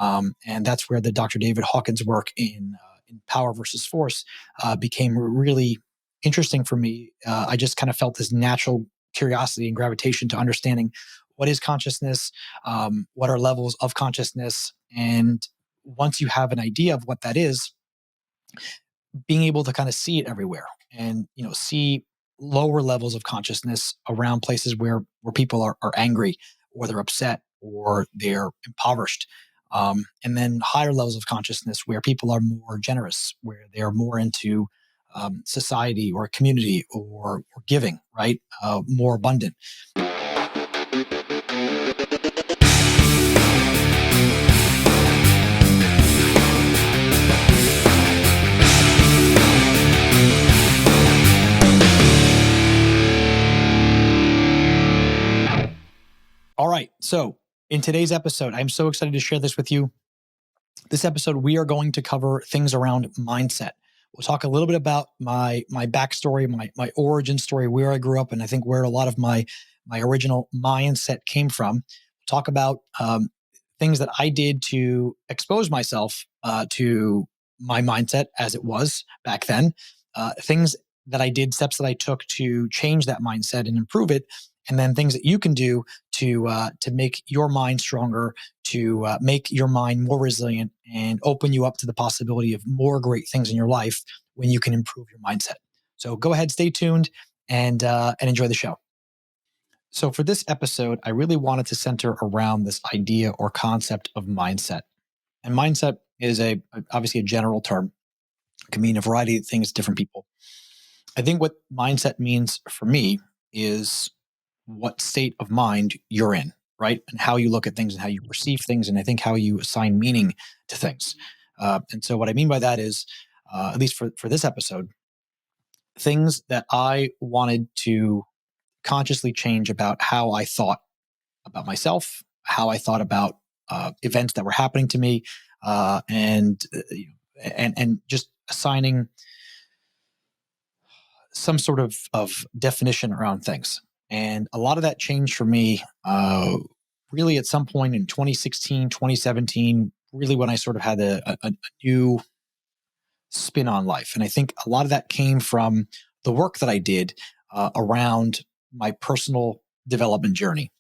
And that's where the Dr. David Hawkins work in Power versus Force became really interesting for me. I just kind of felt this natural curiosity and gravitation to understanding what is consciousness, what are levels of consciousness, and once you have an idea of what that is, being able to kind of see it everywhere and see lower levels of consciousness around places where people are angry or they're upset or they're impoverished, and then higher levels of consciousness where people are more generous, where they're more into society or community or giving, right, more abundant. All right. So in today's episode, I'm so excited to share this with you. This episode, we are going to cover things around mindset. We'll talk a little bit about my backstory, my origin story, where I grew up, and I think where a lot of my original mindset came from. We'll talk about things that I did to expose myself to my mindset as it was back then, things that I did, steps that I took to change that mindset and improve it, and then things that you can do to make your mind stronger, to make your mind more resilient, and open you up to the possibility of more great things in your life when you can improve your mindset. So go ahead, stay tuned, and enjoy the show. So for this episode, I really wanted to center around this idea or concept of mindset. And mindset is obviously a general term. It can mean a variety of things to different people. I think what mindset means for me is what state of mind you're in, right? And how you look at things and how you perceive things, and I think how you assign meaning to things. And so what I mean by that is, at least for this episode, things that I wanted to consciously change about how I thought about myself, how I thought about events that were happening to me, and just assigning some sort of definition around things. And a lot of that changed for me really at some point in 2016, 2017, really when I sort of had a new spin on life. And I think a lot of that came from the work that I did around my personal development journey.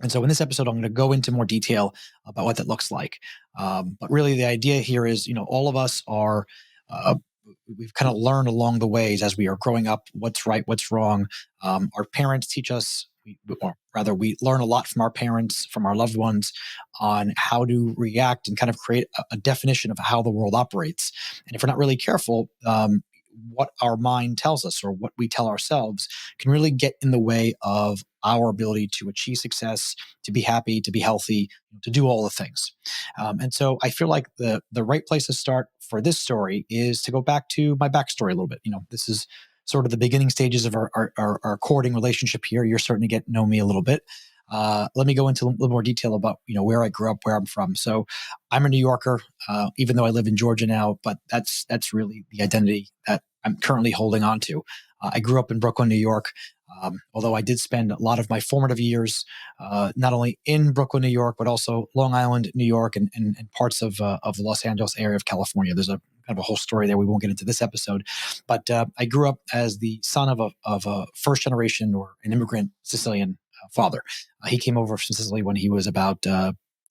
And so in this episode, I'm going to go into more detail about what that looks like. But really the idea here is, all of us are, we've kind of learned along the ways as we are growing up, what's right, what's wrong. Our parents teach us, or rather we learn a lot from our parents, from our loved ones, on how to react and kind of create a definition of how the world operates. And if we're not really careful, what our mind tells us or what we tell ourselves can really get in the way of our ability to achieve success, to be happy, to be healthy, to do all the things. And so I feel like the right place to start for this story is to go back to my backstory a little bit. This is sort of the beginning stages of our courting relationship here. You're starting to get to know me a little bit. Let me go into a little more detail about where I grew up, where I'm from. So I'm a New Yorker, even though I live in Georgia now, but that's really the identity that I'm currently holding on to. I grew up in Brooklyn, New York, although I did spend a lot of my formative years not only in Brooklyn, New York, but also Long Island, New York, and parts of the Los Angeles area of California. There's a kind of a whole story there. We won't get into this episode, but I grew up as the son of a first generation or an immigrant Sicilian father. He came over from Sicily when he was about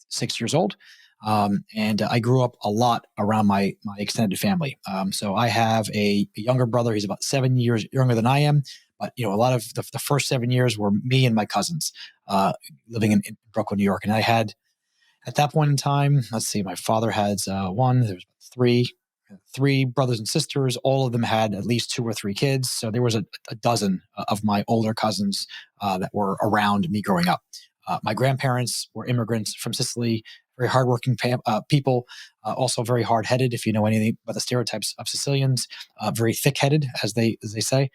6 years old. And I grew up a lot around my extended family. So I have a younger brother. He's about 7 years younger than I am. But, a lot of the first 7 years were me and my cousins living in Brooklyn, New York. And I had, at that point in time, let's see, my father had there was three brothers and sisters. All of them had at least 2 or 3 kids. So there was a dozen of my older cousins that were around me growing up. My grandparents were immigrants from Sicily, very hardworking people, also very hard-headed, if you know anything about the stereotypes of Sicilians, very thick-headed, as they say.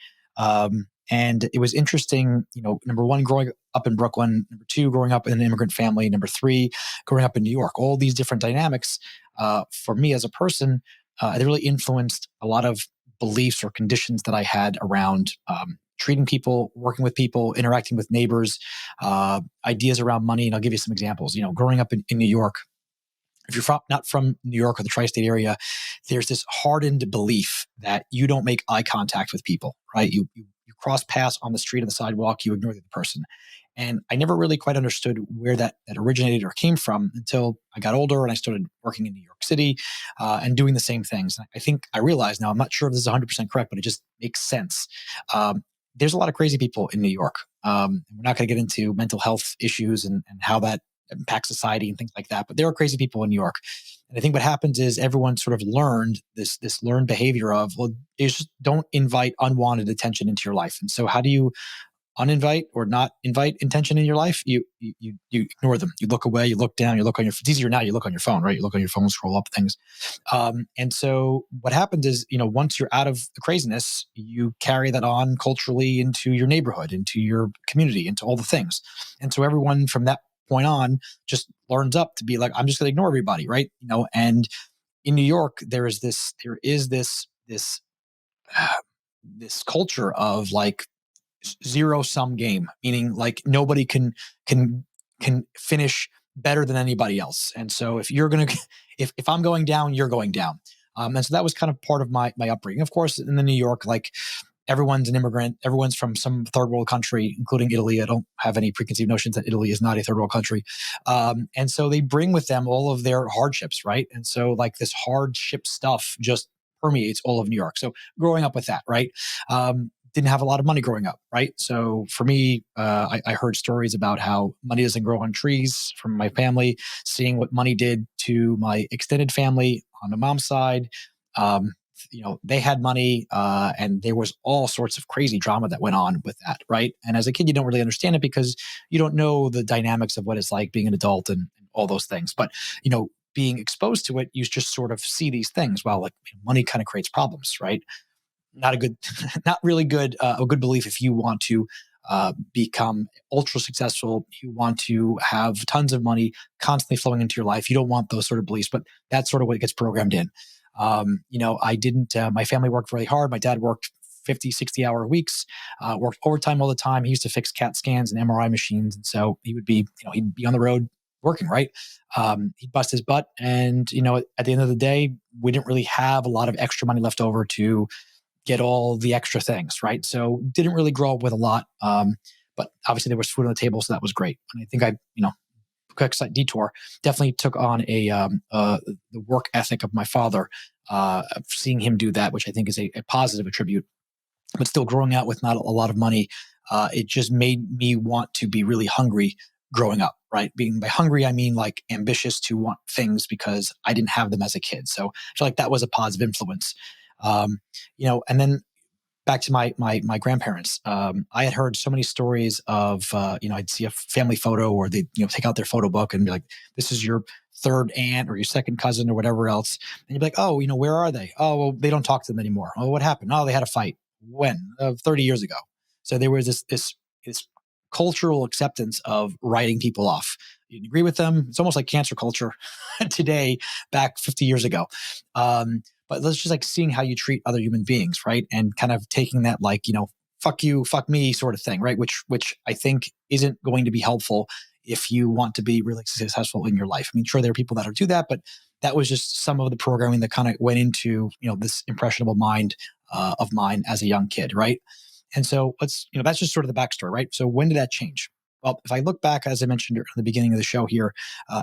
And it was interesting, number one, growing up in Brooklyn, number 2, growing up in an immigrant family, number 3, growing up in New York. All these different dynamics for me as a person, they really influenced a lot of beliefs or conditions that I had around treating people, working with people, interacting with neighbors, ideas around money. And I'll give you some examples. Growing up in New York, if you're not from New York or the tri-state area, there's this hardened belief that you don't make eye contact with people, right? You cross paths on the street or the sidewalk, you ignore the other person. And I never really quite understood where that originated or came from until I got older and I started working in New York City and doing the same things. I think I realize now, I'm not sure if this is 100% correct, but it just makes sense. There's a lot of crazy people in New York. We're not going to get into mental health issues and how that impacts society and things like that. But there are crazy people in New York. And I think what happens is everyone sort of learned this learned behavior of, well, you just don't invite unwanted attention into your life. And so how do you uninvite or not invite intention in your life? You ignore them. You look away, you look down, you look on your, it's easier now, you look on your phone, right? You look on your phone, scroll up things. And so what happens is, once you're out of the craziness, you carry that on culturally into your neighborhood, into your community, into all the things. And so everyone from that point on just learns up to be like, I'm just going to ignore everybody, right? And in New York, there is this culture of like zero sum game, meaning like nobody can finish better than anybody else. And so if I'm going down, you're going down. And so that was kind of part of my upbringing. Of course, in the New York, like everyone's an immigrant, everyone's from some third world country, including Italy. I don't have any preconceived notions that Italy is not a third world country. And so they bring with them all of their hardships, right? And so like this hardship stuff just permeates all of New York. So growing up with that, right? Didn't have a lot of money growing up, right? So for me, I heard stories about how money doesn't grow on trees from my family, seeing what money did to my extended family on the mom's side. They had money, and there was all sorts of crazy drama that went on with that, right? And as a kid, you don't really understand it because you don't know the dynamics of what it's like being an adult and all those things. But being exposed to it, you just sort of see these things. Well, like money kind of creates problems, right? Not a good, not really good, a good belief if you want to become ultra successful. You want to have tons of money constantly flowing into your life. You don't want those sort of beliefs, but that's sort of what gets programmed in. I didn't, my family worked really hard. My dad worked 50, 60-hour weeks, worked overtime all the time. He used to fix CAT scans and MRI machines. And so he would be, he'd be on the road working, right? He'd bust his butt. And, at the end of the day, we didn't really have a lot of extra money left over to get all the extra things, right? So didn't really grow up with a lot. But obviously there was food on the table, so that was great. And I think quick side detour, definitely took on the work ethic of my father, seeing him do that, which I think is a positive attribute. But still growing out with not a lot of money, it just made me want to be really hungry growing up, right? Being by hungry, I mean like ambitious to want things because I didn't have them as a kid. So I feel like that was a positive influence. And then back to my grandparents. I had heard so many stories of I'd see a family photo or they take out their photo book and be like, this is your third aunt or your second cousin or whatever else, and you'd be like, oh, where are they? Oh, well, they don't talk to them anymore. Oh, what happened? Oh, they had a fight. When? 30 years ago. So there was this cultural acceptance of writing people off. You agree with them. It's almost like cancer culture today, back 50 years ago. But let's just like seeing how you treat other human beings, right? And kind of taking that like, fuck you, fuck me sort of thing, right? Which I think isn't going to be helpful if you want to be really successful in your life. I mean, sure, there are people that do that, but that was just some of the programming that kind of went into, this impressionable mind of mine as a young kid, right? And so that's just sort of the backstory, right? So when did that change? Well, if I look back, as I mentioned at the beginning of the show here,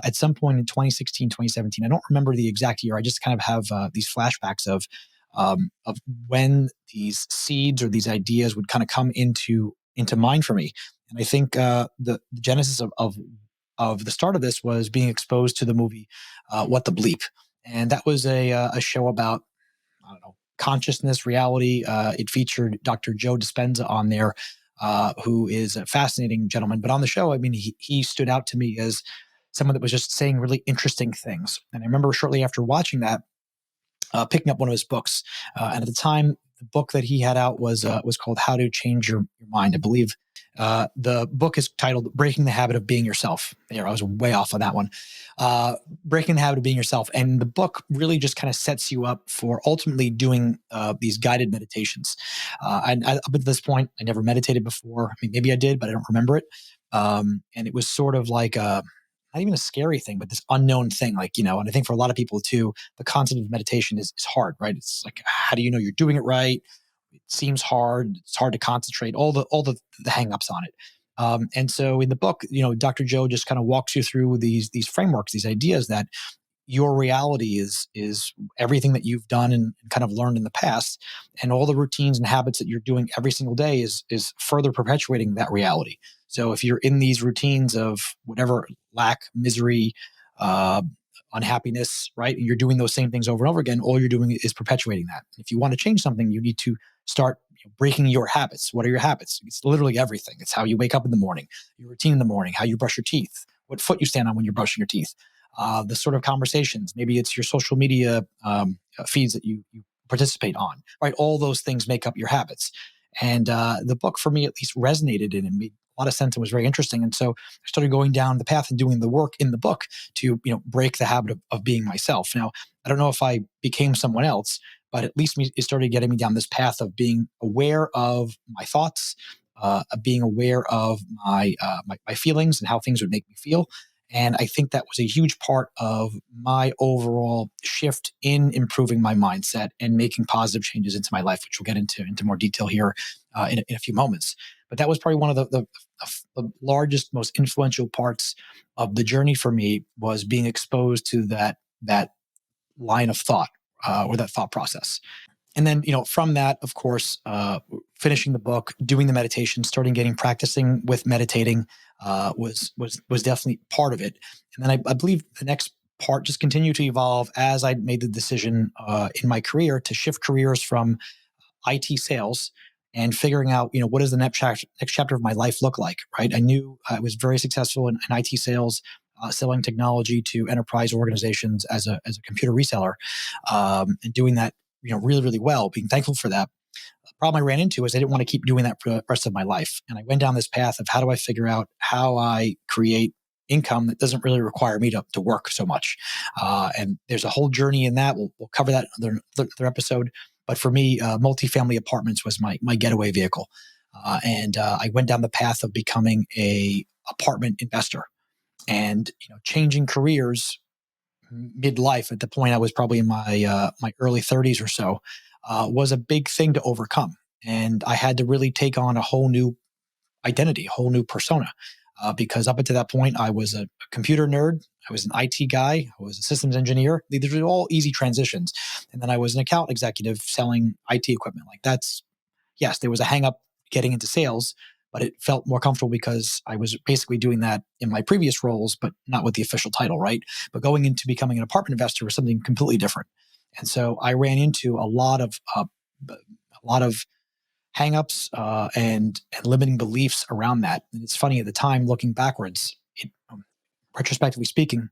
at some point in 2016, 2017, I don't remember the exact year. I just kind of have these flashbacks of when these seeds or these ideas would kind of come into mind for me. And I think the genesis of the start of this was being exposed to the movie What the Bleep. And that was a show about, I don't know, consciousness, reality. It featured Dr. Joe Dispenza on there, who is a fascinating gentleman. But on the show, I mean, he stood out to me as someone that was just saying really interesting things. And I remember shortly after watching that, picking up one of his books. And at the time, the book that he had out was called How to Change Your Mind. I believe the book is titled Breaking the Habit of Being Yourself. There, I was way off on that one. Breaking the Habit of Being Yourself. And the book really just kind of sets you up for ultimately doing these guided meditations. And up at this point, I never meditated before. I mean, maybe I did, but I don't remember it. And it was sort of like not even a scary thing, but this unknown thing. Like, and I think for a lot of people too, the concept of meditation is hard, right? It's like, how do you know you're doing it right? It seems hard. It's hard to concentrate. All the hangups on it. And so in the book, Dr. Joe just kind of walks you through these frameworks, these ideas that your reality is everything that you've done and kind of learned in the past, and all the routines and habits that you're doing every single day is further perpetuating that reality. So if you're in these routines of whatever lack, misery, uh, unhappiness, right, and you're doing those same things over and over again, all you're doing is perpetuating that. If you want to change something, you need to start breaking your habits. What are your habits? It's literally everything. It's how you wake up in the morning, your routine in the morning, how you brush your teeth, what foot you stand on when you're brushing your teeth, the sort of conversations. Maybe it's your social media feeds that you participate on, right? All those things make up your habits. And the book, for me at least, resonated and it made a lot of sense and was very interesting. And so I started going down the path and doing the work in the book to break the habit of being myself. Now, I don't know if I became someone else, but at least it started getting me down this path of being aware of my thoughts, of being aware of my feelings and how things would make me feel. And I think that was a huge part of my overall shift in improving my mindset and making positive changes into my life, which we'll get into more detail here in a few moments. But that was probably one of the largest, most influential parts of the journey for me, was being exposed to that line of thought, or that thought process. And then, from that, of course, finishing the book, doing the meditation, starting getting practicing with meditating, was definitely part of it. And then I believe the next part just continued to evolve as I made the decision in my career to shift careers from IT sales and figuring out, what does the next chapter of my life look like, right? I knew I was very successful in IT sales, selling technology to enterprise organizations as a computer reseller, and doing that, really, really well, being thankful for that. The problem I ran into is I didn't want to keep doing that for the rest of my life. And I went down this path of how do I figure out how I create income that doesn't really require me to work so much. And there's a whole journey in that. We'll cover that in another episode. But for me, multifamily apartments was my getaway vehicle. And I went down the path of becoming a apartment investor and changing careers midlife. At the point I was probably in my early 30s or so, was a big thing to overcome. And I had to really take on a whole new identity, a whole new persona. Because up until that point, I was a computer nerd. I was an IT guy. I was a systems engineer. These were all easy transitions. And then I was an account executive selling IT equipment. Like that's, yes, there was a hang up getting into sales, but it felt more comfortable because I was basically doing that in my previous roles, but not with the official title, right? But going into becoming an apartment investor was something completely different. And so I ran into a lot of hangups and limiting beliefs around that. And it's funny at the time, looking backwards, retrospectively speaking,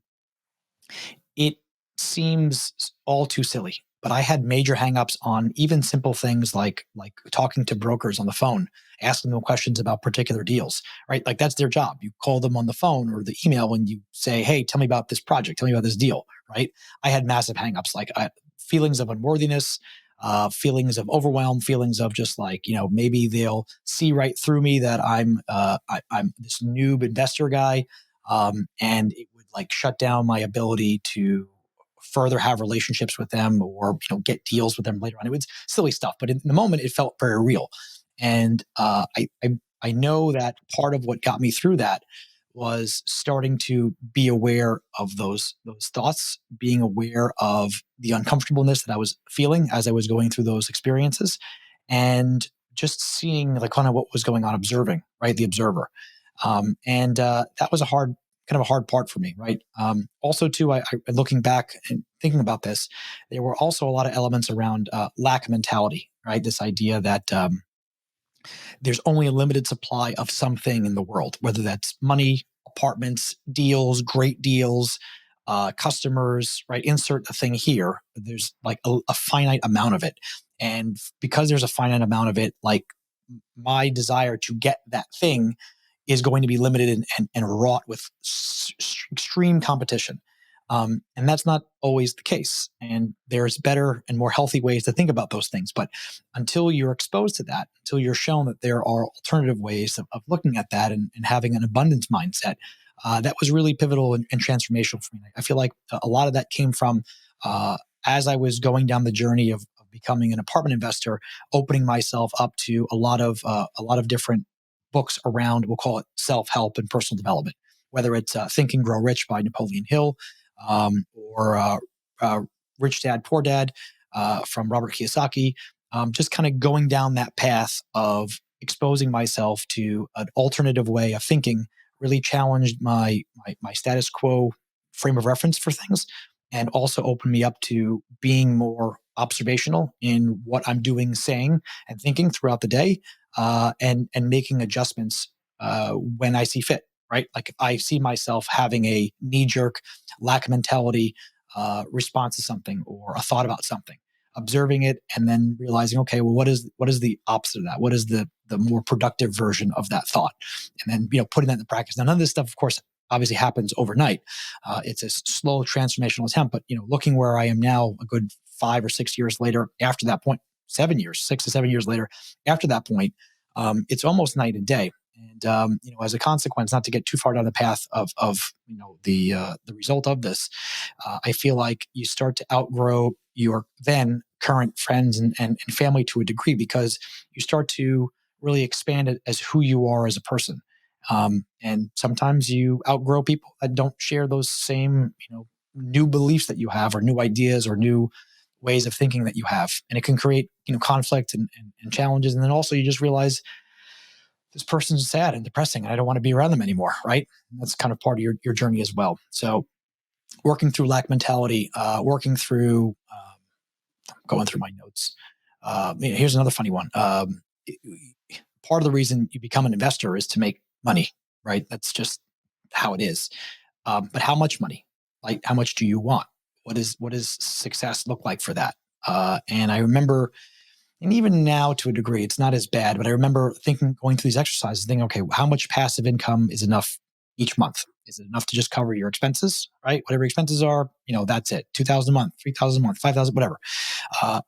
it seems all too silly. But I had major hangups on even simple things like talking to brokers on the phone, asking them questions about particular deals, right? Like that's their job. You call them on the phone or the email and you say, "Hey, tell me about this project. Tell me about this deal," right? I had massive hangups, like feelings of unworthiness, feelings of overwhelm, feelings of just like maybe they'll see right through me that I'm this noob investor guy, and it would like shut down my ability to further have relationships with them or get deals with them later on. It was silly stuff, but in the moment, it felt very real. And I know that part of what got me through that was starting to be aware of those thoughts, being aware of the uncomfortableness that I was feeling as I was going through those experiences, and just seeing like kind of what was going on, observing, right, the observer. And that was a hard part for me, right? Also, too, I looking back and thinking about this, there were also a lot of elements around lack mentality, right? This idea that there's only a limited supply of something in the world, whether that's money, apartments, deals, great deals, customers, right? Insert a thing here. There's like a finite amount of it. And because there's a finite amount of it, like my desire to get that thing is going to be limited and wrought with extreme competition. And that's not always the case. And there's better and more healthy ways to think about those things. But until you're exposed to that, until you're shown that there are alternative ways of looking at that and having an abundance mindset, that was really pivotal and transformational for me. I feel like a lot of that came from uh, as I was going down the journey of becoming an apartment investor, opening myself up to a lot of different books around, we'll call it self help and personal development, whether it's Think and Grow Rich by Napoleon Hill, or uh, Rich Dad Poor Dad from Robert Kiyosaki. Just kind of going down that path of exposing myself to an alternative way of thinking really challenged my status quo frame of reference for things, and also opened me up to being more observational in what I'm doing, saying, and thinking throughout the day, and making adjustments when I see fit. Right, like if I see myself having a knee jerk lack of mentality response to something or a thought about something, observing it and then realizing, okay, well, what is the opposite of that? What is the more productive version of that thought? And then putting that into practice. Now, none of this stuff, of course, obviously happens overnight. It's a slow transformational attempt, but looking where I am now, a good 5 or 6 years later, after that point, 7 years, 6 to 7 years later, after that point, it's almost night and day. And as a consequence, not to get too far down the path of the result of this, I feel like you start to outgrow your then current friends and family to a degree, because you start to really expand it as who you are as a person. And sometimes you outgrow people that don't share those same new beliefs that you have, or new ideas, or new ways of thinking that you have, and it can create conflict and challenges. And then also you just realize this person's sad and depressing and I don't want to be around them anymore, right? And that's kind of part of your journey as well. So working through lack mentality, working through going through my notes. Here's another funny one. Part of the reason you become an investor is to make money, right? That's just how it is. But how much money? Like, how much do you want? What does success look like for that? And I remember, and even now to a degree, it's not as bad, but I remember going through these exercises, thinking, okay, how much passive income is enough each month? Is it enough to just cover your expenses, right? Whatever expenses are, that's it. 2,000 a month, 3,000 a month, 5,000, whatever.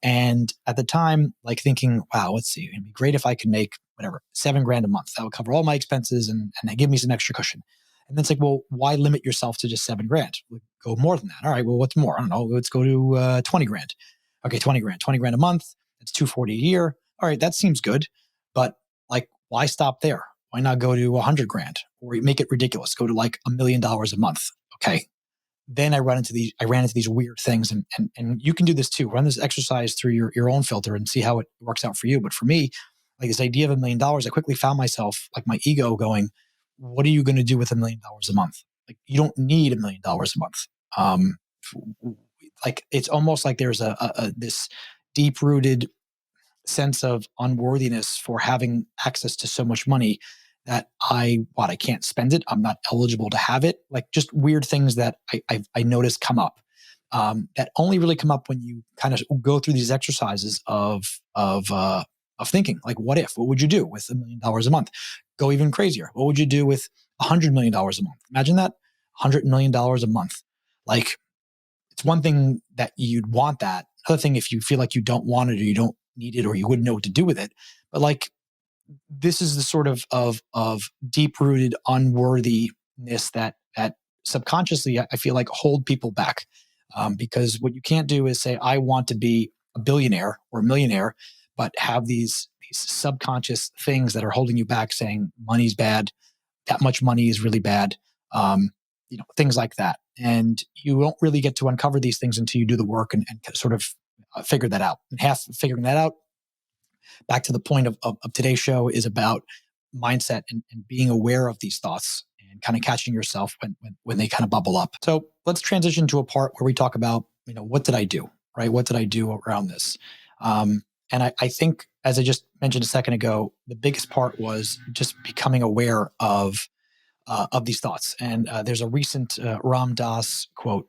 And at the time, like thinking, wow, let's see, it'd be great if I could make whatever, 7 grand a month. That would cover all my expenses and give me some extra cushion. And then it's like, well, why limit yourself to just 7 grand? Go more than that. All right, well, what's more? I don't know. Let's go to 20 grand. Okay, 20 grand a month. It's 240 a year. All right, that seems good. But like, why stop there? Why not go to 100 grand, or make it ridiculous? Go to like $1 million a month. Okay. Then I ran into these weird things, and you can do this too. Run this exercise through your own filter and see how it works out for you. But for me, like this idea of $1 million, I quickly found myself, like my ego going, what are you going to do with $1 million a month? Like, you don't need $1 million a month. Um, like, it's almost like there's this deep rooted sense of unworthiness for having access to so much money that I can't spend it. I'm not eligible to have it. Like, just weird things that I notice come up, that only really come up when you kind of go through these exercises of thinking, like, what would you do with $1 million a month? Go even crazier. What would you do with $100 million a month? Imagine that, $100 million a month. Like, it's one thing that you'd want that. Another thing if you feel like you don't want it, or you don't need it, or you wouldn't know what to do with it. But like, this is the sort of deep rooted unworthiness that subconsciously I feel like hold people back, because what you can't do is say I want to be a billionaire or a millionaire, but have these subconscious things that are holding you back, saying money's bad, that much money is really bad, things like that. And you won't really get to uncover these things until you do the work and sort of figure that out. And half figuring that out, back to the point of today's show, is about mindset and being aware of these thoughts and kind of catching yourself when they kind of bubble up. So let's transition to a part where we talk about, what did I do, right? What did I do around this? And I think, as I just mentioned a second ago, the biggest part was just becoming aware of these thoughts. And there's a recent Ram Dass quote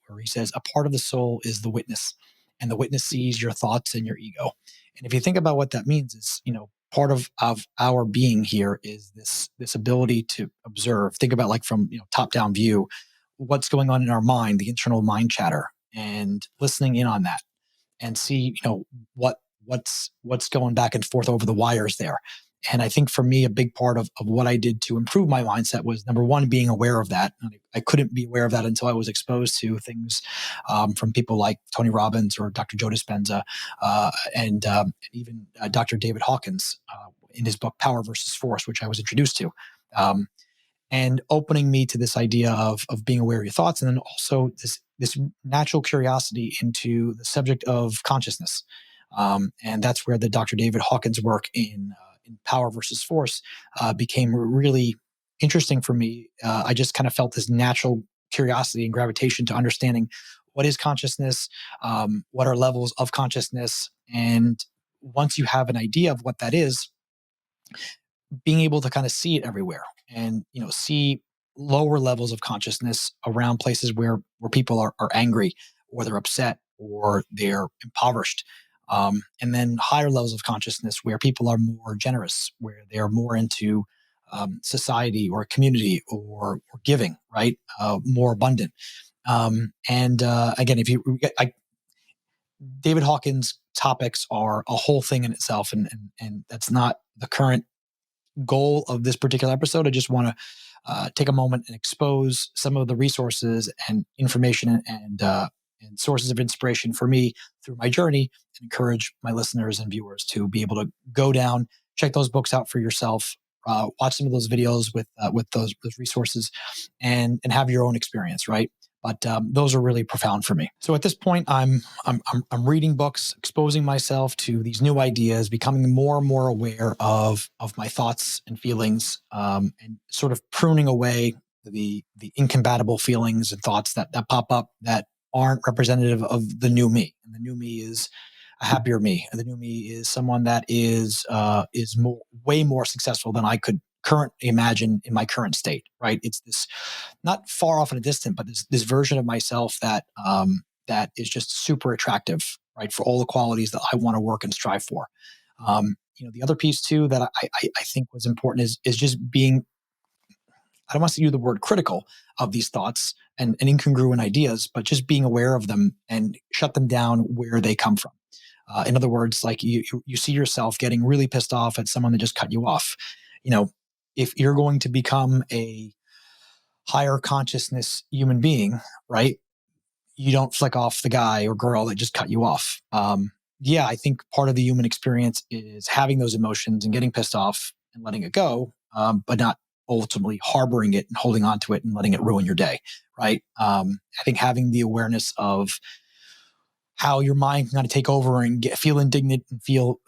where he says, "A part of the soul is the witness, and the witness sees your thoughts and your ego." And if you think about what that means, is part of our being here is this ability to observe. Think about, like, from top down view, what's going on in our mind, the internal mind chatter, and listening in on that, and see what's going back and forth over the wires there. And I think for me, a big part of what I did to improve my mindset was, number one, being aware of that. I couldn't be aware of that until I was exposed to things from people like Tony Robbins or Dr. Joe Dispenza, and even Dr. David Hawkins in his book Power versus Force, which I was introduced to. And opening me to this idea of being aware of your thoughts, and then also this natural curiosity into the subject of consciousness. And that's where the Dr. David Hawkins work in Power versus Force became really interesting for me. I just kind of felt this natural curiosity and gravitation to understanding what is consciousness, what are levels of consciousness, and once you have an idea of what that is, being able to kind of see it everywhere, and see lower levels of consciousness around places where people are angry, or they're upset, or they're impoverished, and then higher levels of consciousness where people are more generous, where they're more into society or community, or giving, right, more abundant. And again, if you David Hawkins topics are a whole thing in itself, and that's not the current goal of this particular episode. I just want to take a moment and expose some of the resources and information and sources of inspiration for me through my journey, and encourage my listeners and viewers to be able to go down, check those books out for yourself, watch some of those videos with those resources, and have your own experience, right? But those are really profound for me. So at this point, I'm reading books, exposing myself to these new ideas, becoming more and more aware of my thoughts and feelings, and sort of pruning away the incompatible feelings and thoughts that pop up that aren't representative of the new me. And the new me is a happier me. And the new me is someone that is way more successful than I could currently imagine in my current state. Right? It's this not far off in a distant, but this version of myself that is just super attractive, right, for all the qualities that I want to work and strive for. The other piece too that I think was important is just being, I don't want to use the word critical of these thoughts and incongruent ideas, but just being aware of them and shut them down where they come from. In other words, like you see yourself getting really pissed off at someone that just cut you off. If you're going to become a higher consciousness human being, right? You don't flick off the guy or girl that just cut you off. Yeah, I think part of the human experience is having those emotions and getting pissed off and letting it go, but not ultimately harboring it and holding on to it and letting it ruin your day, right? I think having the awareness of how your mind can kind of take over and feel indignant and feel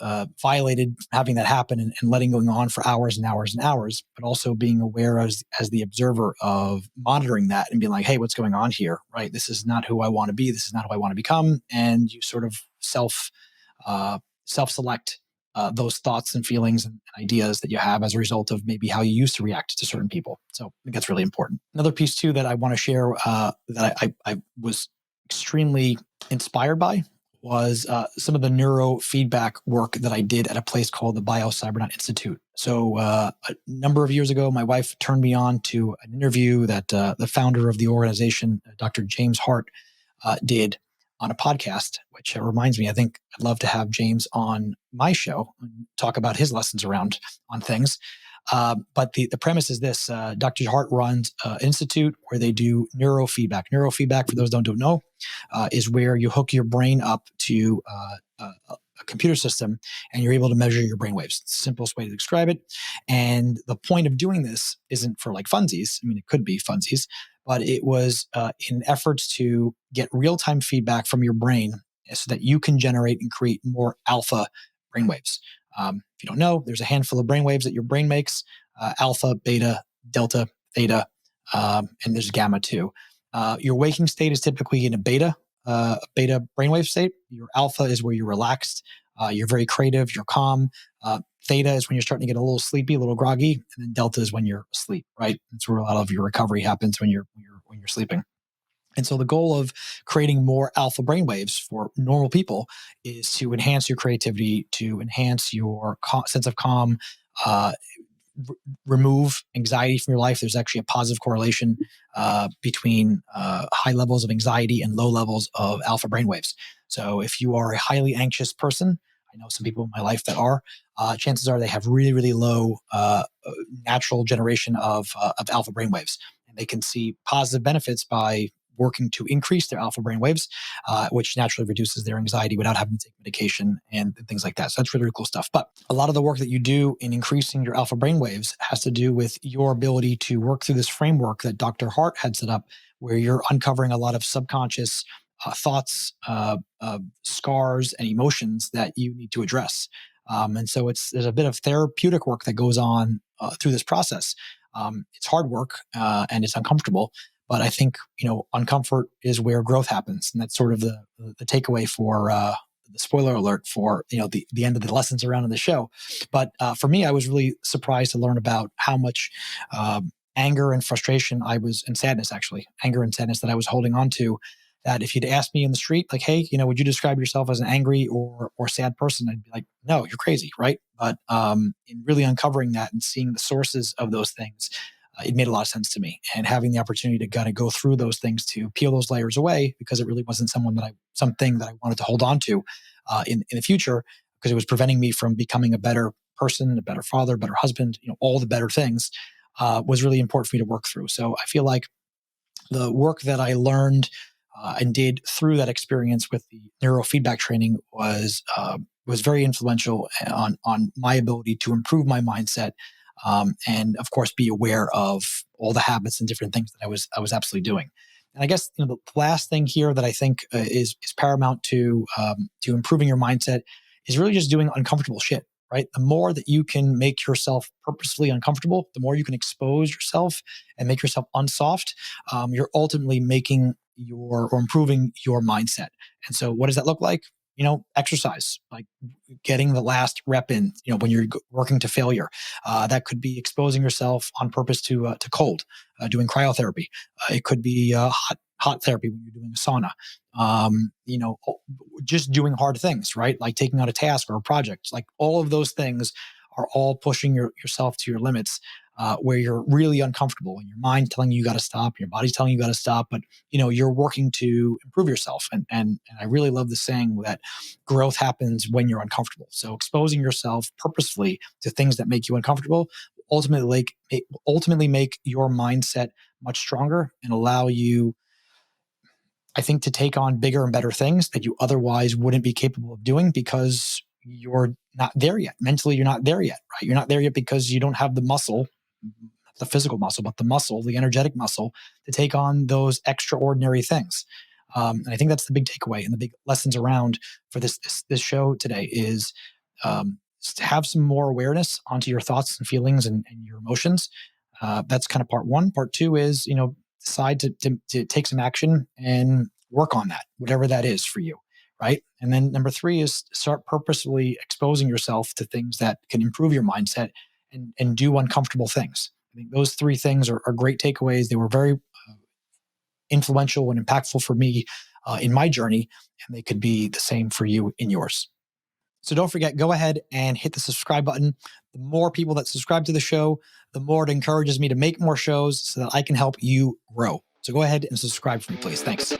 violated, having that happen, and letting going on for hours and hours and hours, but also being aware as the observer of monitoring that and being like, hey, what's going on here? Right? This is not who I want to be. This is not who I want to become. And you sort of self-select those thoughts and feelings and ideas that you have as a result of maybe how you used to react to certain people. So I think that's really important. Another piece too that I want to share that I was extremely inspired by was some of the neurofeedback work that I did at a place called the BioCybernet Institute. So a number of years ago, my wife turned me on to an interview that the founder of the organization, Dr. James Hart, did on a podcast, which reminds me, I think I'd love to have James on my show and talk about his lessons around on things. But the premise is this: Dr. Hart runs an institute where they do neurofeedback. Neurofeedback, for those who don't know, is where you hook your brain up to a computer system and you're able to measure your brainwaves. It's the simplest way to describe it. And the point of doing this isn't for like funsies. I mean, it could be funsies, but it was in efforts to get real-time feedback from your brain so that you can generate and create more alpha brainwaves. If you don't know, there's a handful of brainwaves that your brain makes: alpha, beta, delta, theta, and there's gamma too. Your waking state is typically in a beta brainwave state. Your alpha is where you're relaxed, you're very creative, you're calm. Theta is when you're starting to get a little sleepy, a little groggy, and then delta is when you're asleep. Right, that's where a lot of your recovery happens when you're sleeping. And so the goal of creating more alpha brainwaves for normal people is to enhance your creativity, to enhance your sense of calm, remove anxiety from your life. There's actually a positive correlation between high levels of anxiety and low levels of alpha brainwaves. So if you are a highly anxious person, I know some people in my life that are. Chances are they have really, really low natural generation of alpha brainwaves, and they can see positive benefits by working to increase their alpha brainwaves, which naturally reduces their anxiety without having to take medication and things like that. So that's really, really cool stuff. But a lot of the work that you do in increasing your alpha brainwaves has to do with your ability to work through this framework that Dr. Hart had set up, where you're uncovering a lot of subconscious thoughts, scars, and emotions that you need to address. And so there's a bit of therapeutic work that goes on through this process. It's hard work and it's uncomfortable, but I think uncomfort is where growth happens, and that's sort of the takeaway for the spoiler alert for the end of the lessons around in the show. But for me, I was really surprised to learn about how much anger and frustration and sadness, actually, anger and sadness that I was holding on to. That if you'd asked me in the street, like, hey, would you describe yourself as an angry or sad person? I'd be like, no, you're crazy, right? But in really uncovering that and seeing the sources of those things, it made a lot of sense to me. And having the opportunity to kind of go through those things to peel those layers away, because it really wasn't something that I wanted to hold on to in the future, because it was preventing me from becoming a better person, a better father, better husband, all the better things, was really important for me to work through. So I feel like the work that I learned and did through that experience with the neurofeedback training was very influential on my ability to improve my mindset, and of course be aware of all the habits and different things that I was absolutely doing. And I guess the last thing here that I think is paramount to improving your mindset is really just doing uncomfortable shit. Right, the more that you can make yourself purposefully uncomfortable, the more you can expose yourself and make yourself unsoft, you're ultimately making or improving your mindset. And so what does that look like? Exercise, like getting the last rep in, when you're working to failure. That could be exposing yourself on purpose to cold, doing cryotherapy. It could be hot therapy when you're doing a sauna. Just doing hard things, right? Like taking out a task or a project. Like all of those things are all pushing yourself to your limits, where you're really uncomfortable and your mind telling you got to stop, your body's telling you got to stop, but you're working to improve yourself. And I really love the saying that growth happens when you're uncomfortable. So exposing yourself purposefully to things that make you uncomfortable ultimately make your mindset much stronger and allow you, I think, to take on bigger and better things that you otherwise wouldn't be capable of doing, because you're not there yet. Mentally, you're not there yet, right? You're not there yet because you don't have the muscle, not the physical muscle, but the muscle, the energetic muscle, to take on those extraordinary things. And I think that's the big takeaway and the big lessons around for this show today is to have some more awareness onto your thoughts and feelings and your emotions. That's kind of part one. Part two is, decide to take some action and work on that, whatever that is for you, right? And then number three is start purposefully exposing yourself to things that can improve your mindset and do uncomfortable things. I think those three things are great takeaways. They were very influential and impactful for me in my journey, and they could be the same for you in yours. So don't forget, go ahead and hit the subscribe button. The more people that subscribe to the show, the more it encourages me to make more shows so that I can help you grow. So go ahead and subscribe for me, please. Thanks.